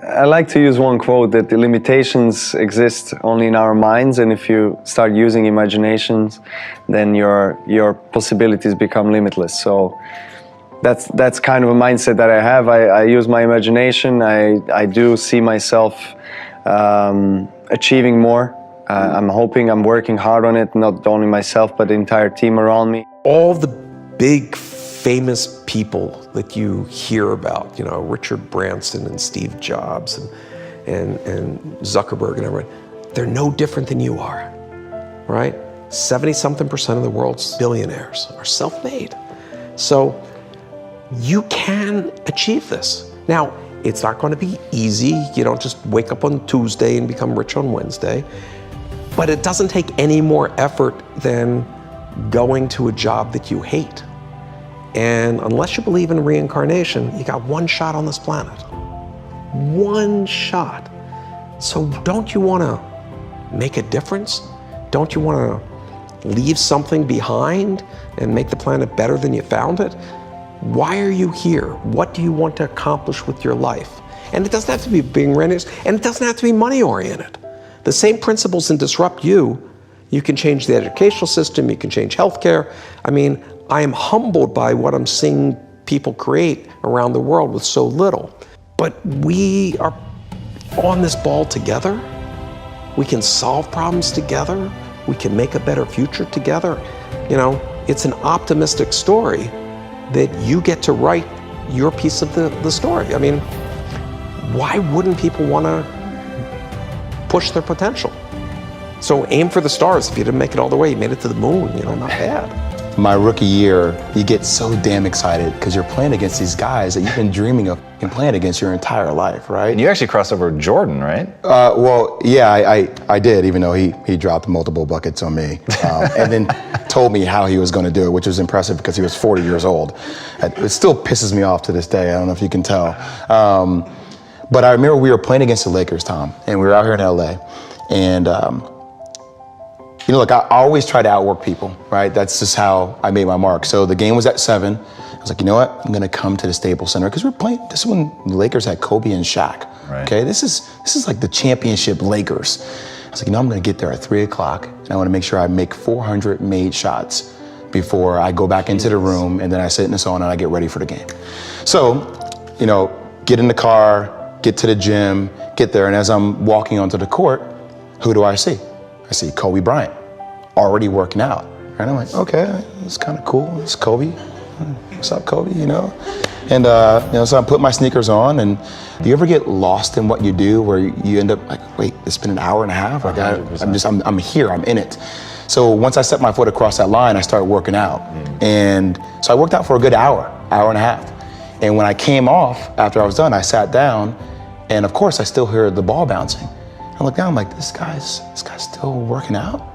I like to use one quote that the limitations exist only in our minds, and if you start using imaginations, then your possibilities become limitless. So that's kind of a mindset that I have. I use my imagination. I do see myself achieving more. I'm hoping, I'm working hard on it, not only myself, but the entire team around me. All the big famous people that you hear about, you know, Richard Branson and Steve Jobs and Zuckerberg and everyone, they're no different than you are, right? 70-something% of the world's billionaires are self-made. So you can achieve this. Now, it's not going to be easy. You don't just wake up on Tuesday and become rich on Wednesday. But it doesn't take any more effort than going to a job that you hate. And unless you believe in reincarnation, you got one shot on this planet. One shot. So don't you want to make a difference? Don't you want to leave something behind and make the planet better than you found it? Why are you here? What do you want to accomplish with your life? And it doesn't have to be being rented, and it doesn't have to be money-oriented. The same principles in Disrupt You, you can change the educational system, you can change healthcare. I mean, I am humbled by what I'm seeing people create around the world with so little. But we are on this ball together. We can solve problems together. We can make a better future together. You know, it's an optimistic story that you get to write your piece of the story. I mean, why wouldn't people want to push their potential? So aim for the stars. If you didn't make it all the way, you made it to the moon, you know, not bad. My rookie year, you get so damn excited because you're playing against these guys that you've been dreaming of and playing against your entire life, right? And you actually crossed over with Jordan, right? Well, yeah, I did, even though he dropped multiple buckets on me. And then told me how he was going to do it, which was impressive because he was 40 years old. It still pisses me off to this day. I don't know if you can tell. But I remember we were playing against the Lakers, Tom, and we were out here in LA. And, you know, look, I always try to outwork people, right? That's just how I made my mark. So the game was at 7. I was like, you know what? I'm going to come to the Staples Center because we're playing. This is when the Lakers had Kobe and Shaq. Right. Okay, this is like the championship Lakers. I was like, you know, I'm going to get there at 3 o'clock, and I want to make sure I make 400 made shots before I go back into the room, and then I sit in the sauna and I get ready for the game. So, you know, get in the car, get to the gym, get there, and as I'm walking onto the court, who do I see? I see Kobe Bryant, already working out. And I'm like, okay, it's kind of cool. It's Kobe. What's up, Kobe? You know? And you know, so I put my sneakers on. And do you ever get lost in what you do, where you end up like, wait, it's been an hour and a half. Like I'm here. I'm in it. So once I set my foot across that line, I started working out. And so I worked out for a good hour and a half. And when I came off after I was done, I sat down, and of course I still hear the ball bouncing. I look down, I'm like, this guy's still working out?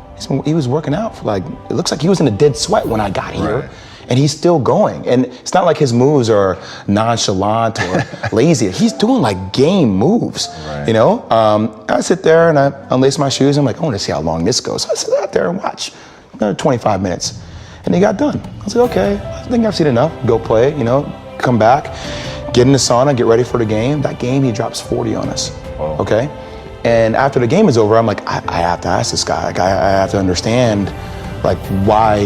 He was working out for like, it looks like he was in a dead sweat when I got here. Right. And he's still going. And it's not like his moves are nonchalant or lazy. He's doing like game moves, right. You know? I sit there and I unlace my shoes. I'm like, I want to see how long this goes. So I sit out there and watch 25 minutes. And he got done. I was like, okay, I think I've seen enough. Go play, you know, come back, get in the sauna, get ready for the game. That game, he drops 40 on us, okay? And after the game is over, I'm like, I have to ask this guy. Like, I have to understand, like, why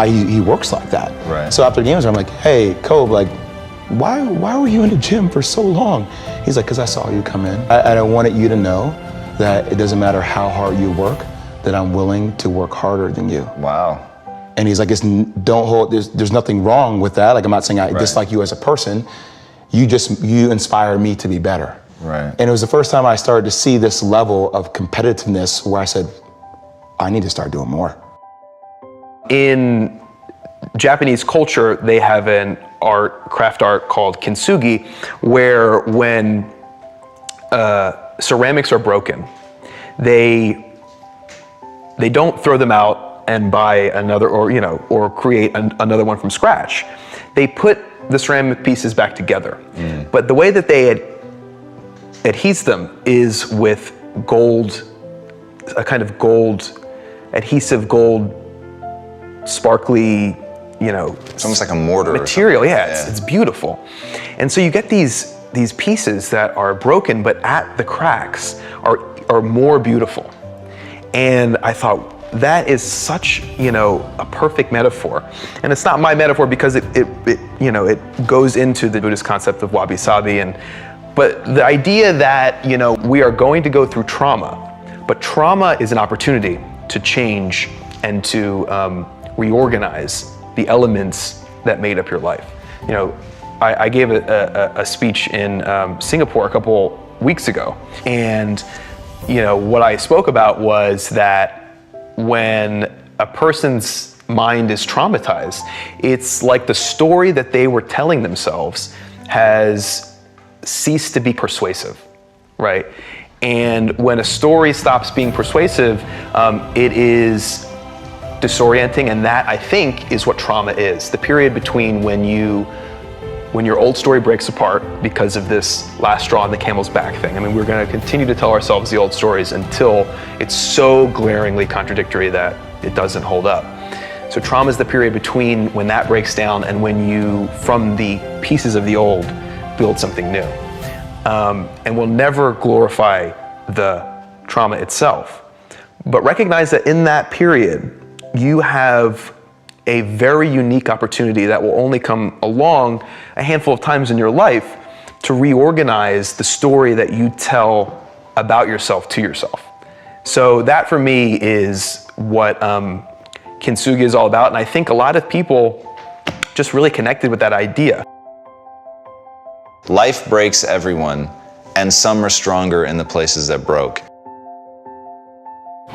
he works like that. Right. So after the game is over, I'm like, hey, Kobe, like, why were you in the gym for so long? He's like, because I saw you come in. I wanted you to know that it doesn't matter how hard you work, that I'm willing to work harder than you. Wow. And he's like, there's nothing wrong with that. Like, I'm not saying I dislike you as a person. You inspire me to be better. Right. And it was the first time I started to see this level of competitiveness where I said, I need to start doing more. In Japanese culture, they have an craft art called kintsugi, where when ceramics are broken, they don't throw them out and buy another, or create another one from scratch. They put the ceramic pieces back together. But the way that they adhese them is with gold, a kind of gold, adhesive gold, sparkly, it's almost like a mortar material. Yeah, it's beautiful. And so you get these these pieces that are broken, but at the cracks are more beautiful. And I thought, that is such, a perfect metaphor. And it's not my metaphor because it goes into the Buddhist concept of wabi-sabi. But the idea that, we are going to go through trauma, but trauma is an opportunity to change and to reorganize the elements that made up your life. I gave a speech in Singapore a couple weeks ago. And, what I spoke about was that when a person's mind is traumatized, it's like the story that they were telling themselves has ceased to be persuasive, right? And when a story stops being persuasive, it is disorienting, and that, I think, is what trauma is. The period between when your old story breaks apart because of this last straw on the camel's back thing. I mean, we're going to continue to tell ourselves the old stories until it's so glaringly contradictory that it doesn't hold up. So trauma is the period between when that breaks down and when you, from the pieces of the old, build something new. And we'll never glorify the trauma itself, but recognize that in that period, you have a very unique opportunity that will only come along a handful of times in your life to reorganize the story that you tell about yourself to yourself. So that for me is what Kintsugi is all about. And I think a lot of people just really connected with that idea. Life breaks everyone, and some are stronger in the places that broke.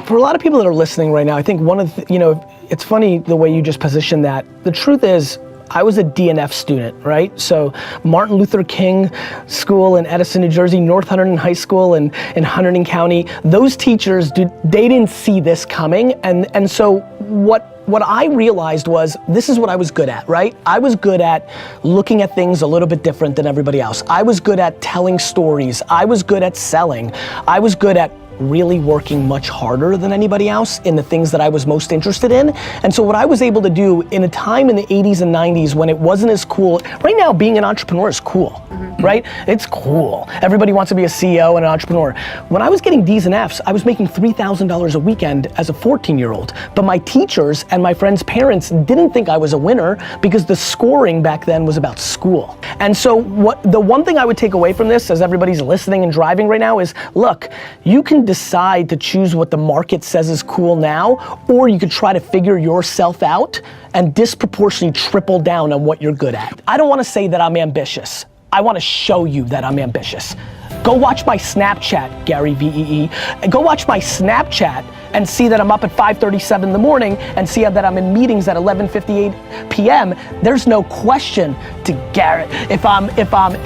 For a lot of people that are listening right now, I think one of the, it's funny the way you just positioned that. The truth is, I was a DNF student, right? So Martin Luther King School in Edison, New Jersey, North Hunterdon High School in Hunterdon County, those teachers, they didn't see this coming. And so what I realized was, this is what I was good at, right? I was good at looking at things a little bit different than everybody else. I was good at telling stories. I was good at selling. I was good at really working much harder than anybody else in the things that I was most interested in. And so what I was able to do in a time in the 80s and 90s when it wasn't as cool, right now being an entrepreneur is cool, right? It's cool. Everybody wants to be a CEO and an entrepreneur. When I was getting D's and F's, I was making $3,000 a weekend as a 14-year-old. But my teachers and my friends' parents didn't think I was a winner because the scoring back then was about school. And so the one thing I would take away from this, as everybody's listening and driving right now, is look, you can decide to choose what the market says is cool now, or you could try to figure yourself out and disproportionately triple down on what you're good at. I don't want to say that I'm ambitious. I want to show you that I'm ambitious. Go watch my Snapchat, Gary VEE. Go watch my Snapchat and see that I'm up at 5:37 in the morning and see that I'm in meetings at 11:58 p.m. There's no question to Garrett if I'm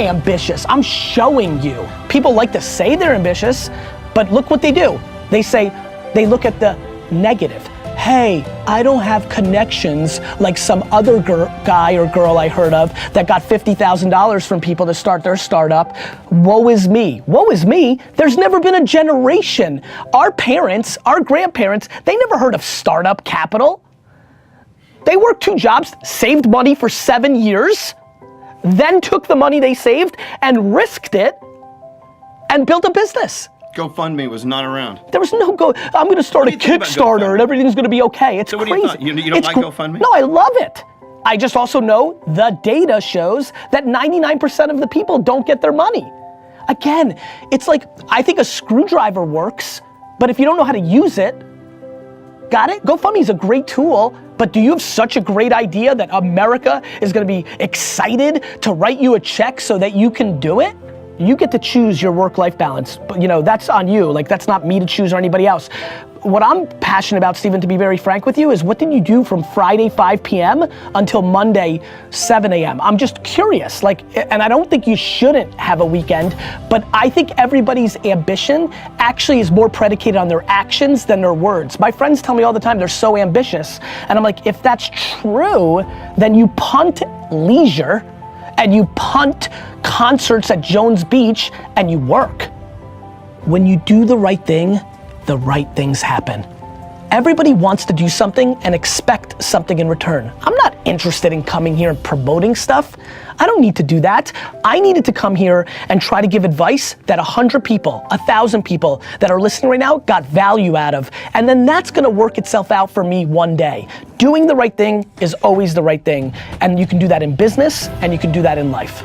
ambitious. I'm showing you. People like to say they're ambitious, but look what they do. They look at the negative. Hey, I don't have connections like some other guy or girl I heard of that got $50,000 from people to start their startup. Woe is me. Woe is me? There's never been a generation. Our parents, our grandparents, they never heard of startup capital. They worked 2 jobs, saved money for 7 years, then took the money they saved and risked it and built a business. GoFundMe was not around. There was no I'm gonna start a Kickstarter and everything's gonna be okay. It's crazy. So what do you thought? You don't like GoFundMe? No, I love it. I just also know the data shows that 99% of the people don't get their money. Again, it's like, I think a screwdriver works, but if you don't know how to use it, got it? GoFundMe is a great tool, but do you have such a great idea that America is gonna be excited to write you a check so that you can do it? You get to choose your work-life balance, but that's on you. Like, that's not me to choose or anybody else. What I'm passionate about, Stephen, to be very frank with you, is what did you do from Friday 5 p.m. until Monday 7 a.m.? I'm just curious, and I don't think you shouldn't have a weekend, but I think everybody's ambition actually is more predicated on their actions than their words. My friends tell me all the time they're so ambitious, and I'm like, if that's true, then you punt leisure, and you punt concerts at Jones Beach, and you work. When you do the right things happen. Everybody wants to do something and expect something in return. I'm not interested in coming here and promoting stuff. I don't need to do that. I needed to come here and try to give advice that 100 people, 1,000 people that are listening right now got value out of. And then that's gonna work itself out for me one day. Doing the right thing is always the right thing. And you can do that in business and you can do that in life.